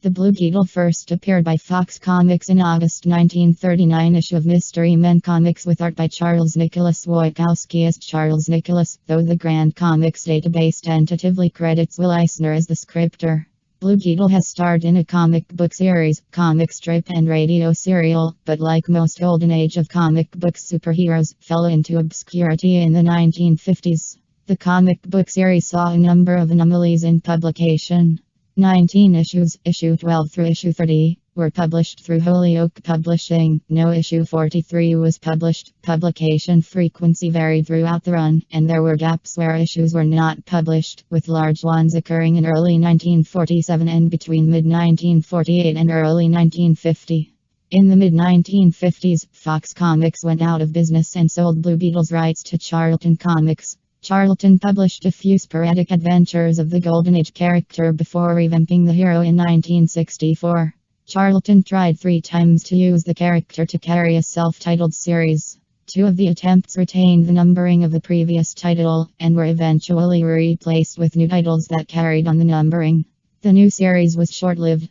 The Blue Beetle first appeared by Fox Comics in August 1939 issue of Mystery Men Comics with art by Charles Nicholas Wojciechowski as Charles Nicholas, though the Grand Comics database tentatively credits Will Eisner as the scripter. Blue Beetle has starred in a comic book series, comic strip and radio serial, but like most golden age of comic book superheroes, fell into obscurity in the 1950s. The comic book series saw a number of anomalies in publication. 19 issues, issue 12 through issue 30, were published through Holyoke Publishing. No issue 43 was published. Publication frequency varied throughout the run, and there were gaps where issues were not published, with large ones occurring in early 1947 and between mid-1948 and early 1950. In the mid-1950s, Fox Comics went out of business and sold Blue Beetle's rights to Charlton Comics. Charlton published a few sporadic adventures of the Golden Age character before revamping the hero in 1964. Charlton tried 3 times to use the character to carry a self-titled series. 2 of the attempts retained the numbering of the previous title, and were eventually replaced with new titles that carried on the numbering. The new series was short-lived.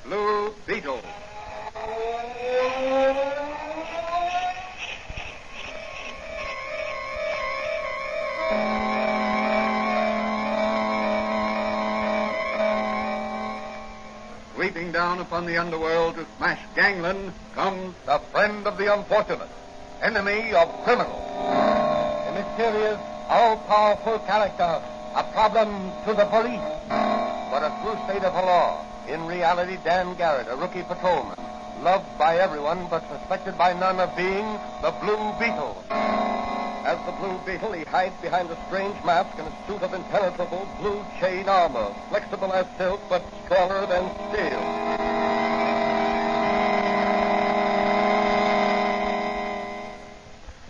Blue Beetle. Sweeping down upon the underworld to smash gangland comes the friend of the unfortunate, enemy of criminals. A mysterious, all-powerful character, a problem to the police, but a true state of the law. In reality, Dan Garrett, a rookie patrolman, loved by everyone but suspected by none of being the Blue Beetle. As the Blue Beetle, he hides behind a strange mask and a suit of impenetrable blue chain armor, flexible as silk but stronger than steel.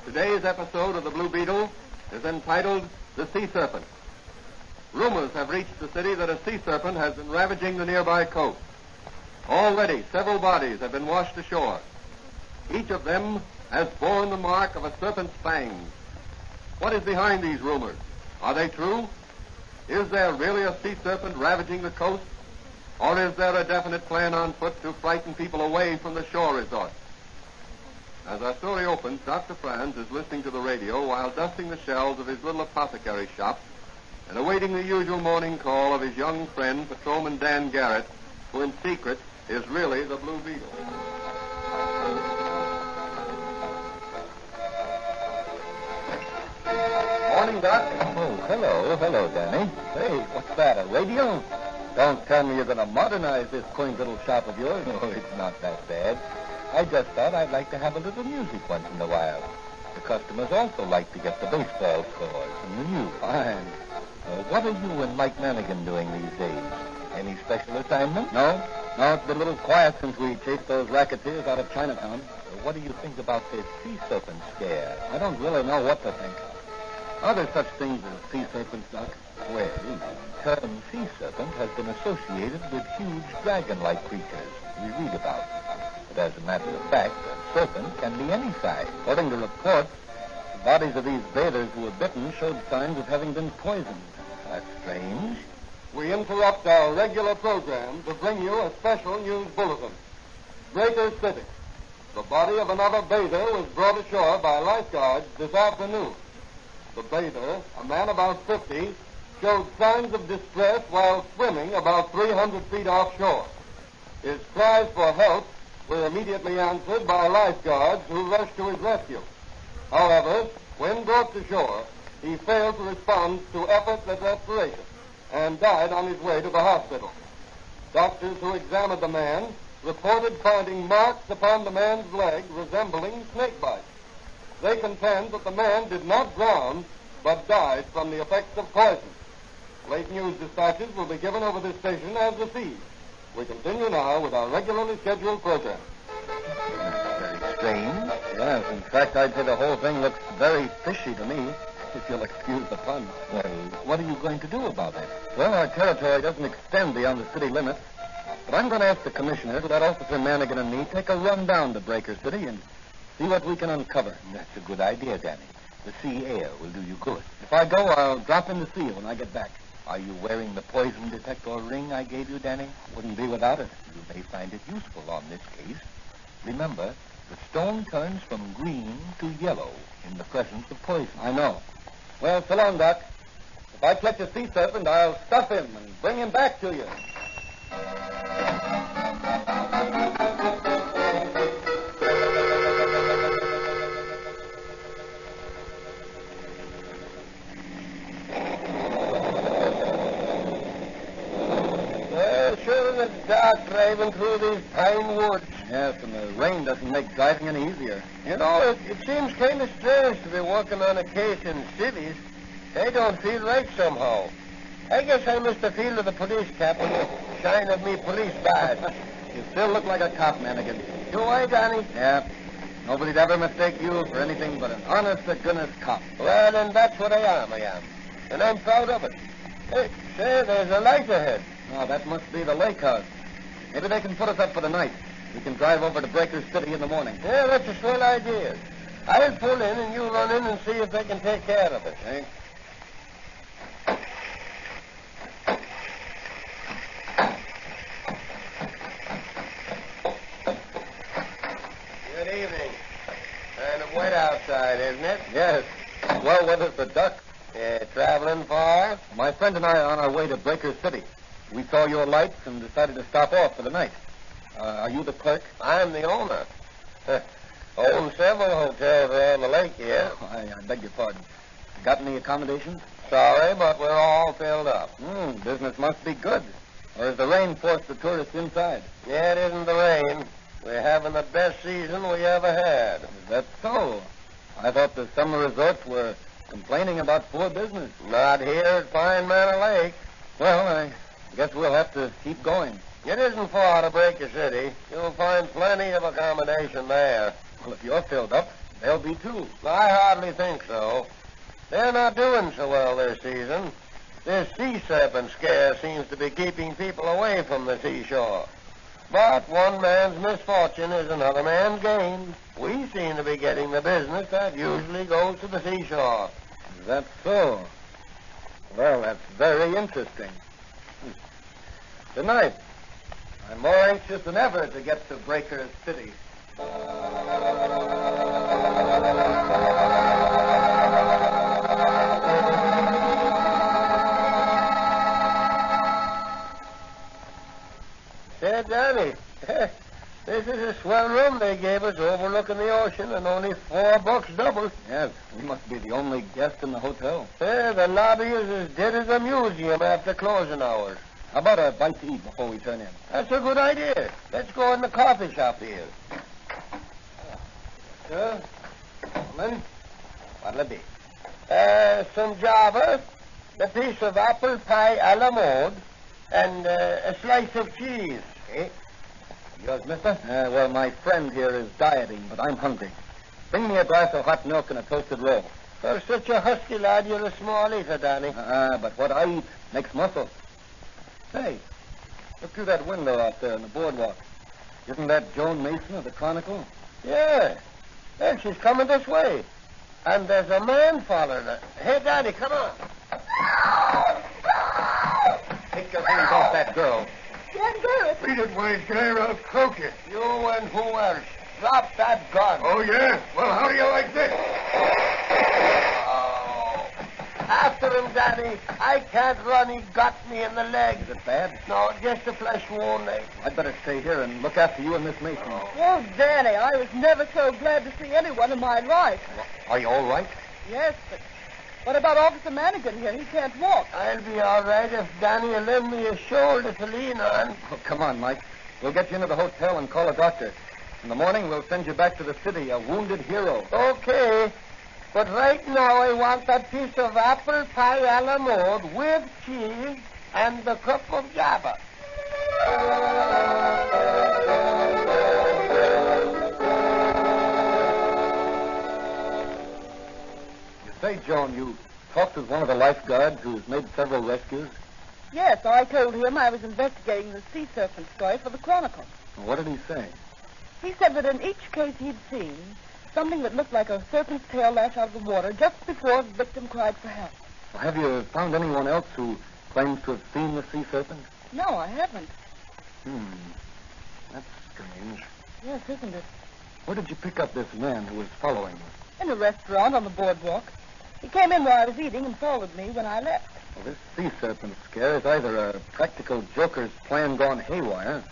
Today's episode of the Blue Beetle is entitled The Sea Serpent. Rumors have reached the city that a sea serpent has been ravaging the nearby coast. Already, several bodies have been washed ashore. Each of them has borne the mark of a serpent's fangs. What is behind these rumors? Are they true? Is there really a sea serpent ravaging the coast? Or is there a definite plan on foot to frighten people away from the shore resorts? As our story opens, Dr. Franz is listening to the radio while dusting the shelves of his little apothecary shop and awaiting the usual morning call of his young friend, Patrolman Dan Garrett, who in secret is really the Blue Beetle. Morning, Doc. Oh, hello, Danny. Hey, what's that, a radio? Don't tell me you're going to modernize this quaint little shop of yours. No, it's not that bad. I just thought I'd like to have a little music once in a while. The customers also like to get the baseball scores and the news. Fine. What are you and Mike Manigan doing these days? Any special assignment? No, it's been a little quiet since we chased those racketeers out of Chinatown. What do you think about this sea serpent scare? I don't really know what to think. Are there such things as sea serpents, Doc? Well, the term sea serpent has been associated with huge dragon-like creatures we read about. But as a matter of fact, a serpent can be any size. According to reports, the bodies of these bathers who were bitten showed signs of having been poisoned. That's strange. We interrupt our regular program to bring you a special news bulletin. Breaker City. The body of another bather was brought ashore by lifeguards this afternoon. The bather, a man about 50, showed signs of distress while swimming about 300 feet offshore. His cries for help were immediately answered by lifeguards who rushed to his rescue. However, when brought to shore, he failed to respond to efforts at respiration and died on his way to the hospital. Doctors who examined the man reported finding marks upon the man's leg resembling snake bites. They contend that the man did not drown, but died from the effects of poison. Late news dispatches will be given over this station as received. We continue now with our regularly scheduled program. Very strange. Yes, in fact, I'd say the whole thing looks very fishy to me. if you'll excuse the pun. Well, what are you going to do about it? Well, our territory doesn't extend beyond the city limits. But I'm going to ask the commissioner to let Officer Manigan and me take a run down to Breaker City and see what we can uncover. That's a good idea, Danny. The sea air will do you good. If I go, I'll drop in the seal when I get back. Are you wearing the poison detector ring I gave you, Danny? Wouldn't be without it. You may find it useful on this case. Remember, the stone turns from green to yellow in the presence of poison. I know. Well, so long, Doc. If I catch a sea serpent, I'll stuff him and bring him back to you. Sure it's dark driving through these pine woods. Yes, and the rain doesn't make driving any easier. You know, it seems kind of strange to be working on a case in cities. They don't feel right somehow. I guess I missed the feel of the police cap and the shine of me police badge. You still look like a cop, Manigan. Do I, Danny? Yeah. Nobody'd ever mistake you for anything but an honest-to-goodness cop. Well, then that's what I am. And I'm proud of it. Hey, say, there's a light ahead. Oh, that must be the lake house. Maybe they can put us up for the night. We can drive over to Breaker City in the morning. Yeah, that's a swell idea. I'll pull in and you run in and see if they can take care of it. Thanks. Good evening. Kind of wet outside, isn't it? Yes. Well, weather's the duck. Traveling far? My friend and I are on our way to Breaker City. We saw your lights and decided to stop off for the night. Are you the clerk? I'm the owner. Own several hotels around the lake here. Oh, I beg your pardon. Got any accommodations? Sorry, but we're all filled up. Business must be good. Or has the rain forced the tourists inside? Yeah, it isn't the rain. We're having the best season we ever had. Is that so? I thought the summer resorts were complaining about poor business. Not here at Pine Manor Lake. Well, I guess we'll have to keep going. It isn't far to Breaker City. You'll find plenty of accommodation there. Well, if you're filled up, they'll be too. I hardly think so. They're not doing so well this season. This sea serpent scare seems to be keeping people away from the seashore. But one man's misfortune is another man's gain. We seem to be getting the business that usually goes to the seashore. Is that so? Well, that's very interesting. Good night. I'm more anxious than ever to get to Breaker City. Say, Danny, this is a swell room they gave us overlooking the ocean and only $4 double. Yes, we must be the only guest in the hotel. The lobby is as dead as a museum after closing hours. How about a bite to eat before we turn in? That's a good idea. Let's go in the coffee shop here. Sir? Gentlemen? What'll it be? Some Java, a piece of apple pie a la mode, and a slice of cheese. Okay. Yours, mister? Well, my friend here is dieting, but I'm hungry. Bring me a glass of hot milk and a toasted roll. For such a husky lad, you're a small eater, Danny. But what I eat makes muscle. Hey, look through that window out there on the boardwalk. Isn't that Joan Mason of the Chronicle? Yeah. And she's coming this way. And there's a man following her. Hey, Danny, come on. Take your hands off that girl. Dan Garrett. Beat it, Wayne. Care, I'll croak you. You and who else? Drop that gun. Oh, yeah? Well, how do you like this? After him, Danny. I can't run. He got me in the leg. Is it bad? No, just a flesh wound. I'd better stay here and look after you and Miss Mason. Oh, Danny, I was never so glad to see anyone in my life. Are you all right? Yes, but what about Officer Manigan here? He can't walk. I'll be all right if Danny will lend me a shoulder to lean on. Oh, come on, Mike. We'll get you into the hotel and call a doctor. In the morning, we'll send you back to the city, a wounded hero. Okay. But right now, I want that piece of apple pie a la mode with cheese and the cup of Java. You Say, Joan, you talked with one of the lifeguards who's made several rescues? Yes, I told him I was investigating the sea serpent story for the Chronicle. What did he say? He said that in each case he'd seen, something that looked like a serpent's tail lash out of the water just before the victim cried for help. Well, have you found anyone else who claims to have seen the sea serpent? No, I haven't. That's strange. Yes, isn't it? Where did you pick up this man who was following you? In a restaurant on the boardwalk. He came in while I was eating and followed me when I left. Well, this sea serpent scare is either a practical joker's plan gone haywire,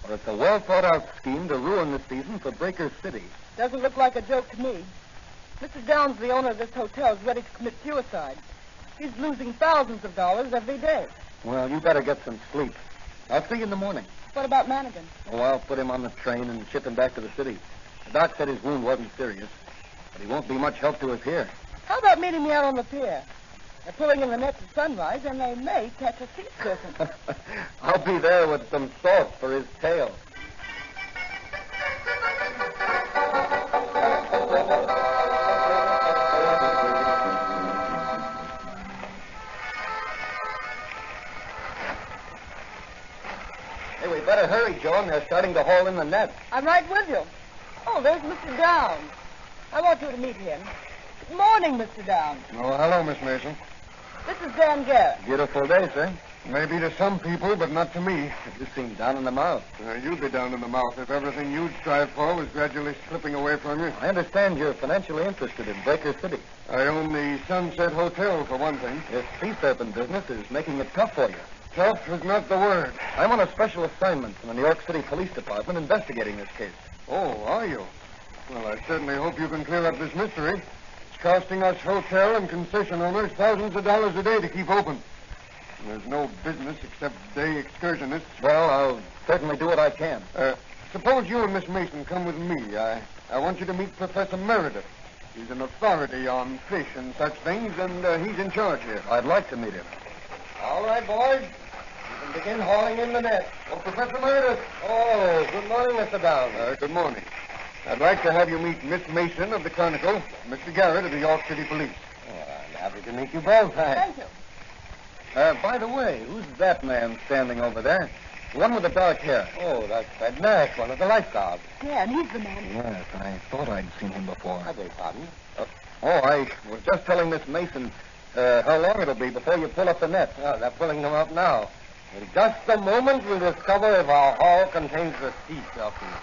or it's a well-thought-out scheme to ruin the season for Breaker City. Doesn't look like a joke to me. Mr. Downs, the owner of this hotel, is ready to commit suicide. He's losing thousands of dollars every day. Well, you better get some sleep. I'll see you in the morning. What about Manigan? Oh, I'll put him on the train and ship him back to the city. The doc said his wound wasn't serious, but he won't be much help to us here. How about meeting me out on the pier? They're pulling in the nets at sunrise, and they may catch a sea serpent. I'll be there with some sauce for his tail. Hey, we better hurry, Joan. They're starting to haul in the net. I'm right with you. Oh, there's Mr. Downs. I want you to meet him. Good morning, Mr. Downs. Oh, hello, Miss Mason. This is Dan Garrett. Beautiful day, sir. Maybe to some people, but not to me. You seem down in the mouth. You'd be down in the mouth if everything you'd strive for was gradually slipping away from you. I understand you're financially interested in Breaker City. I own the Sunset Hotel, for one thing. This sea serpent business is making it tough for you. Tough is not the word. I'm on a special assignment from the New York City Police Department investigating this case. Oh, are you? Well, I certainly hope you can clear up this mystery. It's costing us hotel and concession owners thousands of dollars a day to keep open. And there's no business except day excursionists. Well, I'll certainly do what I can. Suppose you and Miss Mason come with me. I want you to meet Professor Meredith. He's an authority on fish and such things, and he's in charge here. I'd like to meet him. All right, boys. You can begin hauling in the net. Oh, Professor Meredith. Oh, good morning, Mr. Downs. Good morning. I'd like to have you meet Miss Mason of the Chronicle, Mr. Garrett of the York City Police. I'm happy to meet you both. Thank you. By the way, who's that man standing over there? The one with the dark hair. Oh, that's Fred Nash, one of the lifeguards. Yeah, and he's the man. Yes, I thought I'd seen him before. I beg pardon? I was just telling Miss Mason how long it'll be before you pull up the net. Oh, they're pulling them up now. In just a moment, we'll discover if our haul contains the sea serpent.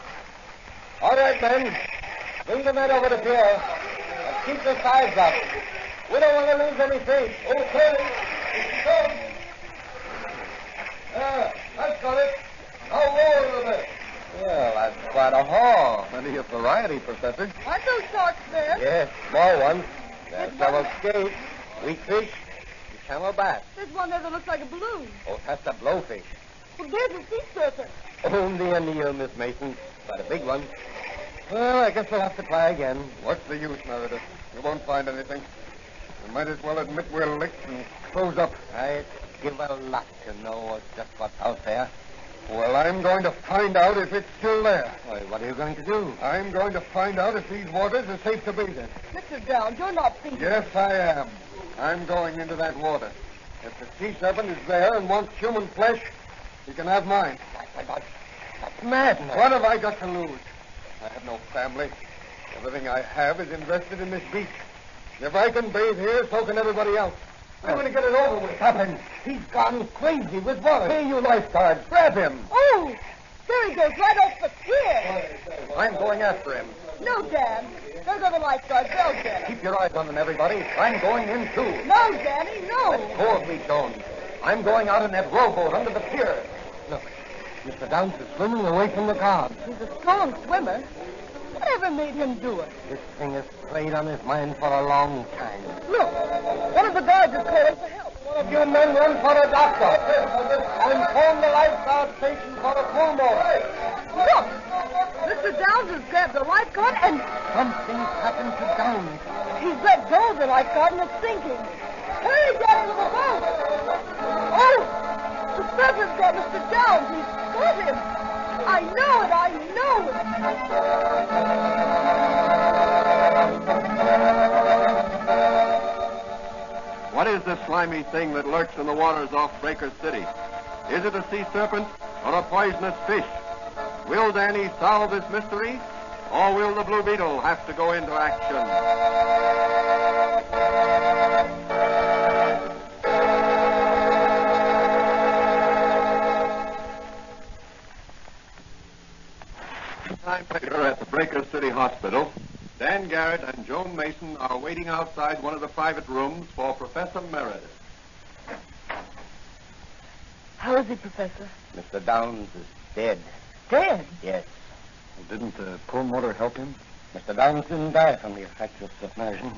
All right, men. Bring the net over the pier. And keep the sides up. We don't want to lose any faith. Okay. That's got it. Now roll a little bit. Well, that's quite a haul. Plenty of variety, Professor. Aren't those sharks there? Yes, small ones. There's several skates, weak fish, and camelback. There's one there that looks like a balloon. Oh, that's a blowfish. Well, there's a sea serpent. Only a near, Miss Mason. But a big one. Well, I guess we'll have to try again. What's the use, Meredith? You won't find anything. You might as well admit we're licked and close up. I'd give a lot to know just what's out there. Well, I'm going to find out if it's still there. Why, what are you going to do? I'm going to find out if these waters are safe to bathe in. Mr. Downs, you're not thinking... Yes, I am. I'm going into that water. If the sea serpent is there and wants human flesh, he can have mine. That's madness. What have I got to lose? I have no family. Everything I have is invested in this beach. If I can bathe here, so can everybody else. I'm going to get it over with. Stop him. He's gone crazy with water. Hey, you lifeguards, grab him. Oh, there he goes, right off the pier. I'm going after him. No, Dan. There go the lifeguards. They'll get him. Keep your eyes on them, everybody. I'm going in, too. No, Danny, no. Let go of me, Jones. I'm going out in that rowboat under the pier. Look, Mr. Downs is swimming away from the guards. He's a strong swimmer. Whatever made him do it? This thing has played on his mind for a long time. Look, one of the guards is calling for help. One of you men run for a doctor. And phone the lifeguard station for a full boat. Look, Mr. Downs has grabbed the lifeguard and Something's happened to Downs. he's let go of the lifeguard and it's sinking. Hurry, Daddy, to the boat. Oh, the serpent's got Mr. Downs. He's got him. I know it. I know it. What is this slimy thing that lurks in the waters off Breaker City? Is it a sea serpent or a poisonous fish? Will Danny solve this mystery, or will the Blue Beetle have to go into action? Time later at the Breaker City Hospital, Dan Garrett and Joan Mason are waiting outside one of the private rooms for Professor Meredith. How is he, Professor? Mr. Downs is dead. Dead? Yes. Didn't pulmotor help him? Mr. Downs didn't die from the effects of submersion.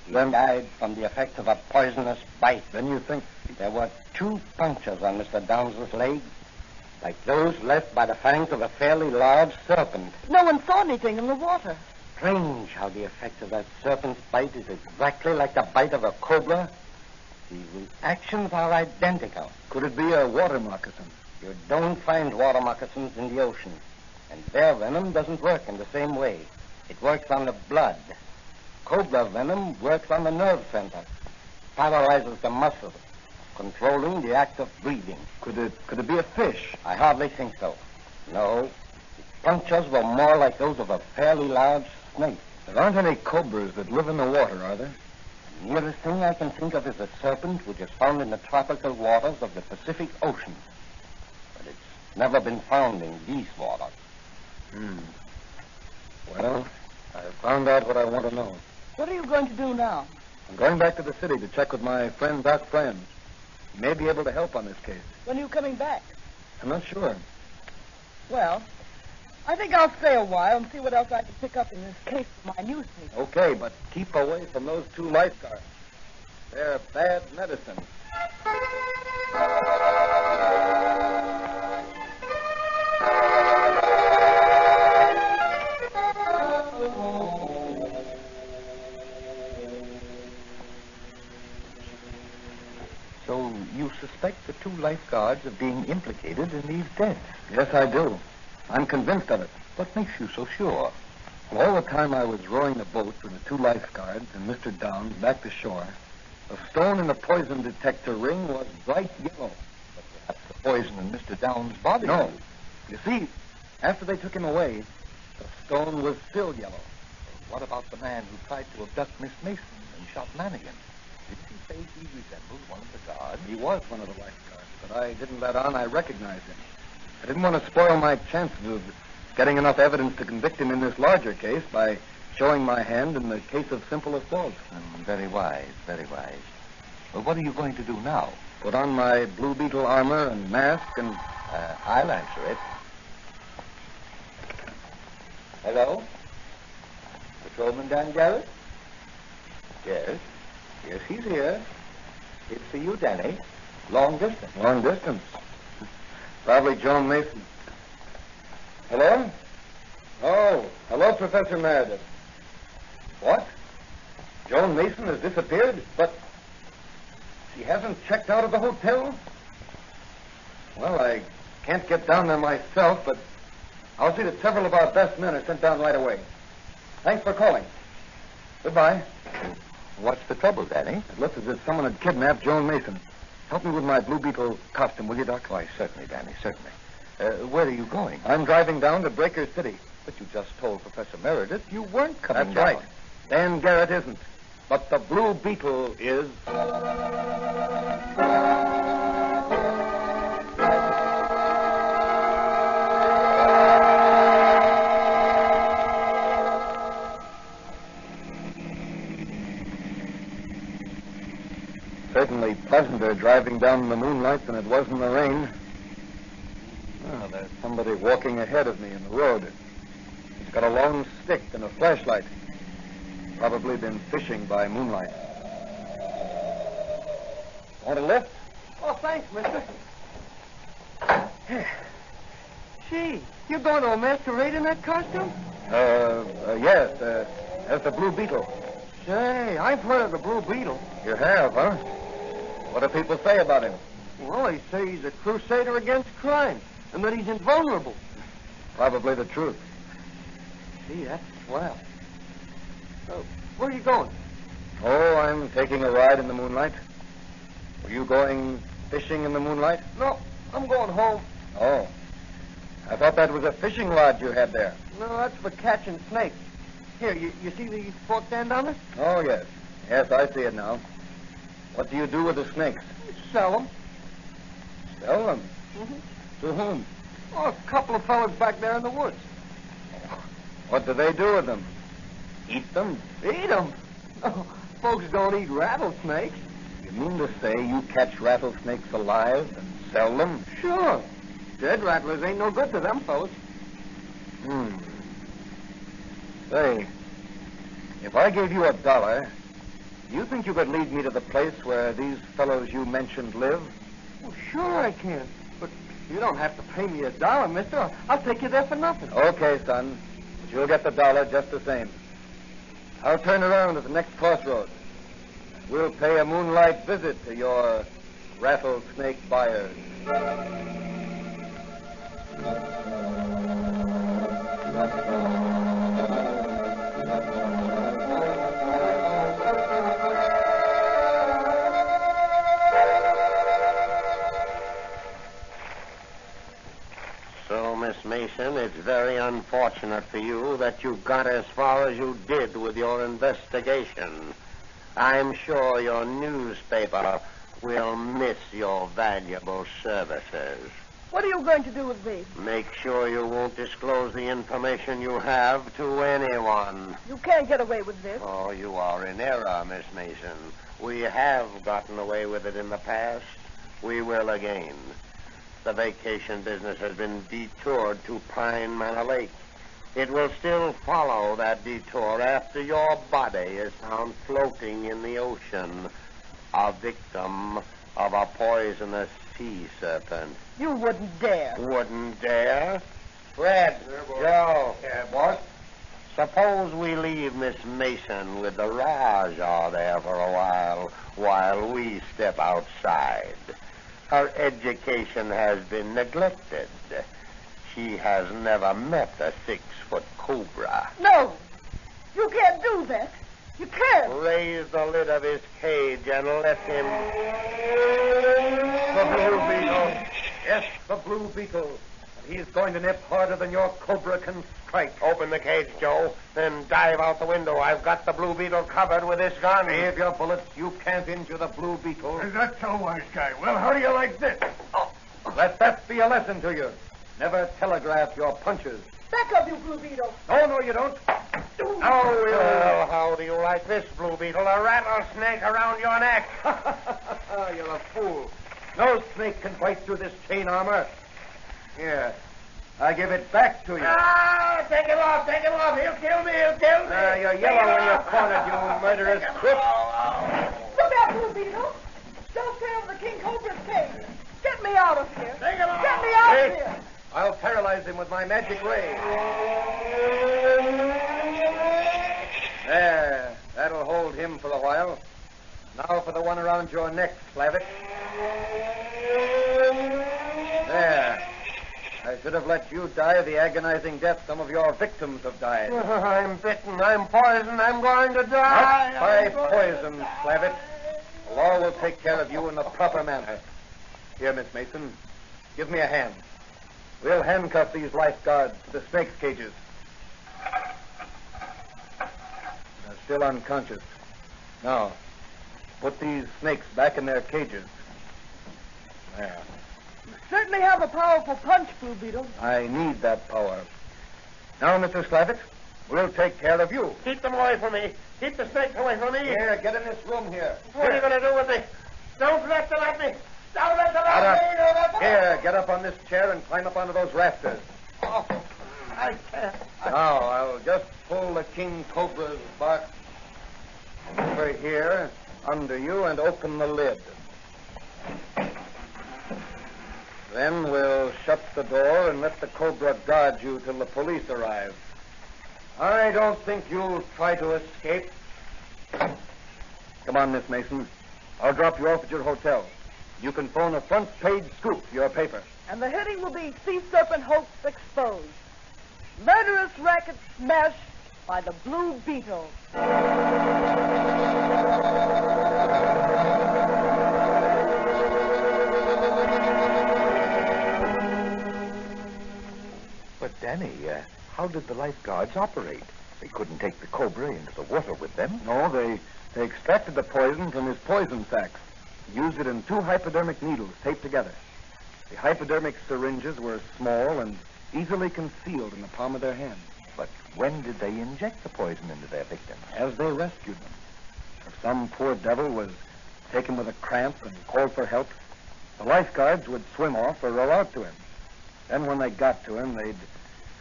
He died from the effects of a poisonous bite. Then you think... There were 2 punctures on Mr. Downs' leg, like those left by the fangs of a fairly large serpent. No one saw anything in the water. Strange how the effect of that serpent's bite is exactly like the bite of a cobra. The reactions are identical. Could it be a water moccasin? You don't find water moccasins in the ocean, and their venom doesn't work in the same way. It works on the blood. Cobra venom works on the nerve center, paralyzes the muscles, controlling the act of breathing. Could it be a fish? I hardly think so. No. The punctures were more like those of a fairly large snake. There aren't any cobras that live in the water, are there? The nearest thing I can think of is a serpent which is found in the tropical waters of the Pacific Ocean. But it's never been found in these waters. Well, I've found out what I want to know. What are you going to do now? I'm going back to the city to check with my friend Doc Friends. He may be able to help on this case. When are you coming back? I'm not sure. Well, I think I'll stay a while and see what else I can pick up in this case for my newspaper. Okay, but keep away from those 2 lifeguards. They're bad medicine. So you suspect the 2 lifeguards of being implicated in these deaths? Yes, I do. I'm convinced of it. What makes you so sure? Well, all the time I was rowing the boat with the 2 lifeguards and Mr. Downs back to shore, the stone in the poison detector ring was bright yellow. But perhaps the poison in Mr. Downs' body. No. You see, after they took him away, the stone was still yellow. What about the man who tried to abduct Miss Mason and shot Lanigan? Didn't you say he resembled one of the guards? He was one of the lifeguards, but I didn't let on I recognized him. I didn't want to spoil my chances of getting enough evidence to convict him in this larger case by showing my hand in the case of simple assault. Very wise, very wise. Well, what are you going to do now? Put on my Blue Beetle armor and mask and... I'll answer it. Hello? Patrolman Dan Garrett? Yes. Yes, he's here. It's for you, Danny. Long distance. Long distance. Probably Joan Mason. Hello? Oh, hello, Professor Meredith. What? Joan Mason has disappeared? But she hasn't checked out of the hotel? Well, I can't get down there myself, but I'll see that several of our best men are sent down right away. Thanks for calling. Goodbye. What's the trouble, Danny? It looks as if someone had kidnapped Joan Mason. Help me with my Blue Beetle costume, will you, Doc? Why, certainly, Danny, certainly. Where are you going? I'm driving down to Breaker City. But you just told Professor Meredith you weren't coming That's down. right. Dan Garrett isn't. But the Blue Beetle is. Certainly pleasanter driving down in the moonlight than it was in the rain. Oh, there's somebody walking ahead of me in the road. He's got a long stick and a flashlight. Probably been fishing by moonlight. Want a lift? Oh, thanks, mister. Gee, you're going to a masquerade in that costume? Yes, as the Blue Beetle. Say, I've heard of the Blue Beetle. You have, huh? What do people say about him? Well, they say he's a crusader against crime, and that he's invulnerable. Probably the truth. Gee, that's swell. Where are you going? Oh, I'm taking a ride in the moonlight. Were you going fishing in the moonlight? No, I'm going home. Oh. I thought that was a fishing rod you had there. No, that's for catching snakes. Here, you see the forked end on it? Oh, yes. Yes, I see it now. What do you do with the snakes? Sell them. Sell them? Mm-hmm. To whom? Oh, a couple of fellas back there in the woods. What do they do with them? Eat them? Eat them? Oh, folks don't eat rattlesnakes. You mean to say you catch rattlesnakes alive and sell them? Sure. Dead rattlers ain't no good to them fellas. Say, if I gave you $1, do you think you could lead me to the place where these fellows you mentioned live? Well, sure I can. But you don't have to pay me $1, mister. I'll take you there for nothing. Okay, son. But you'll get the $1 just the same. I'll turn around at the next crossroads. We'll pay a moonlight visit to your rattlesnake buyers. So, Miss Mason, it's very unfortunate for you that you got as far as you did with your investigation. I'm sure your newspaper will miss your valuable services. What are you going to do with me? Make sure you won't disclose the information you have to anyone. You can't get away with this. Oh, you are in error, Miss Mason. We have gotten away with it in the past. We will again. The vacation business has been detoured to Pine Manor Lake. It will still follow that detour after your body is found floating in the ocean, a victim of a poisonous sea serpent. You wouldn't dare. Wouldn't dare? Fred, Joe. Yeah, boss? Suppose we leave Miss Mason with the Rajah there for a while we step outside. Her education has been neglected. She has never met a 6-foot cobra. No, you can't do that. You can't. Raise the lid of his cage and let him... The Blue Beetle. Yes, the Blue Beetle. He's going to nip harder than your cobra can strike. Open the cage, Joe, then dive out the window. I've got the Blue Beetle covered with this gun. Save your bullets. You can't injure the Blue Beetle. Is that so, wise guy? Well, how do you like this? Oh, let that be a lesson to you. Never telegraph your punches. Back up, you Blue Beetle. No, you don't. Oh, well, how do you like this, Blue Beetle? A rattlesnake around your neck. You're a fool. No snake can bite through this chain armor. Here, I give it back to you. Ah, take him off. He'll kill me. You're yellow when you're cornered, you murderous crook. Look out, Blue Beetle. Don't tear over the King Cobra's cage. Get me out of here. Take him off. Get me out of Wait. here. I'll paralyze him with my magic ray. There. That'll hold him for a while. Now for the one around your neck, Slavic. There. I should have let you die the agonizing death some of your victims have died. I'm bitten. I'm poisoned. I'm going to die. Not by poison, Slavic. The law will take care of you in the proper manner. Here, Miss Mason, give me a hand. We'll handcuff these lifeguards to the snake's cages. They're still unconscious. Now, put these snakes back in their cages. There. You certainly have a powerful punch, Blue Beetle. I need that power. Now, Mr. Slavitt, we'll take care of you. Keep them away from me. Keep the snakes away from me. Here, get in this room here. What are you going to do with me? Don't let them at me. Don't let them Get at up. me. Don't let them... Here, get up on this chair and climb up onto those rafters. Oh, I can't. Now, I'll just pull the King Cobra's box over here, under you, and open the lid. Then we'll shut the door and let the Cobra guard you till the police arrive. I don't think you'll try to escape. Come on, Miss Mason. I'll drop you off at your hotel. You can phone a front-page scoop for your paper. And the heading will be Sea Serpent Hoax Exposed. Murderous racket smashed by the Blue Beetle. Danny, how did the lifeguards operate? They couldn't take the cobra into the water with them. No, they extracted the poison from his poison sacs. Used it in 2 hypodermic needles taped together. The hypodermic syringes were small and easily concealed in the palm of their hand. But when did they inject the poison into their victims? As they rescued them. If some poor devil was taken with a cramp and called for help, the lifeguards would swim off or row out to him. Then when they got to him, they'd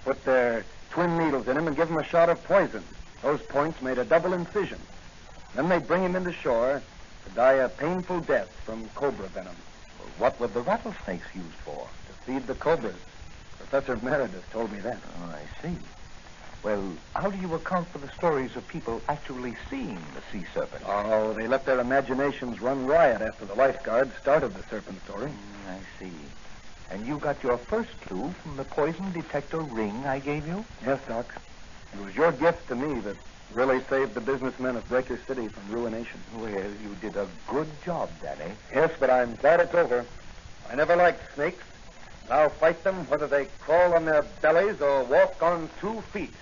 put their twin needles in him and give him a shot of poison. Those points made a double incision. Then they'd bring him into shore to die a painful death from cobra venom. Well, what were the rattlesnakes used for? To feed the cobras. Professor Meredith told me that. Oh, I see. Well, how do you account for the stories of people actually seeing the sea serpent? Oh, they let their imaginations run riot after the lifeguards started the serpent story. I see. And you got your first clue from the poison detector ring I gave you? Yes, Doc. It was your gift to me that really saved the businessmen of Breaker City from ruination. Well, you did a good job, Danny. Yes, but I'm glad it's over. I never liked snakes. And I'll fight them whether they crawl on their bellies or walk on 2 feet.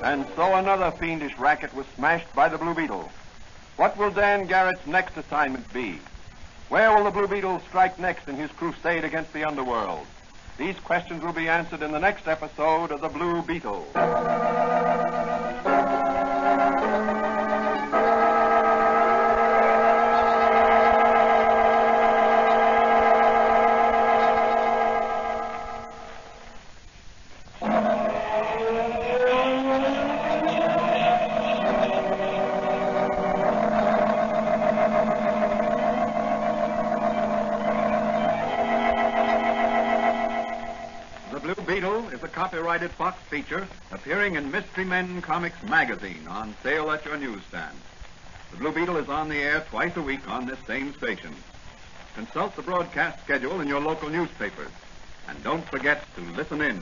And so another fiendish racket was smashed by the Blue Beetle. What will Dan Garrett's next assignment be? Where will the Blue Beetle strike next in his crusade against the underworld? These questions will be answered in the next episode of The Blue Beetle. Copyrighted Fox feature appearing in Mystery Men Comics magazine on sale at your newsstand. The Blue Beetle is on the air twice a week on this same station. Consult the broadcast schedule in your local newspapers. And don't forget to listen in.